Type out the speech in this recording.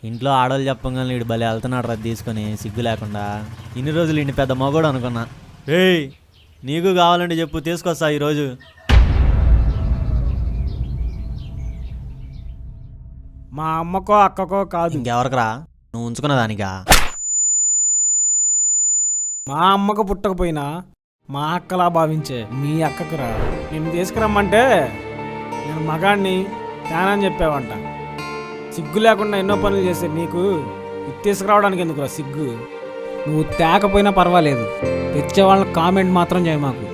ఇంట్లో ఆడవాళ్ళు చెప్పగానే వీడు భలే వెళ్తున్నాడు రద్దు తీసుకొని సిగ్గు లేకుండా. ఇన్ని రోజులు ఇంటి పెద్ద మగోడు అనుకున్నా. ఏయ్ నీకు కావాలంటే చెప్పు, తీసుకొస్తా ఈరోజు. మా అమ్మకో అక్కకో కాదు, ఇంకెవరికరా? నువ్వు ఉంచుకున్న దానికా? మా అమ్మకు పుట్టకపోయినా మా అక్కలా భావించే మీ అక్కకురా. నిన్ను తీసుకురమ్మంటే నేను మగాడిని తేనని చెప్పావంట. సిగ్గు లేకుండా ఎన్నో పనులు చేసే నీకు ఇది తీసుకురావడానికి ఎందుకురా సిగ్గు? నువ్వు తేకపోయినా పర్వాలేదు, తెచ్చే వాళ్ళని కామెంట్ మాత్రం చేయ మాకు.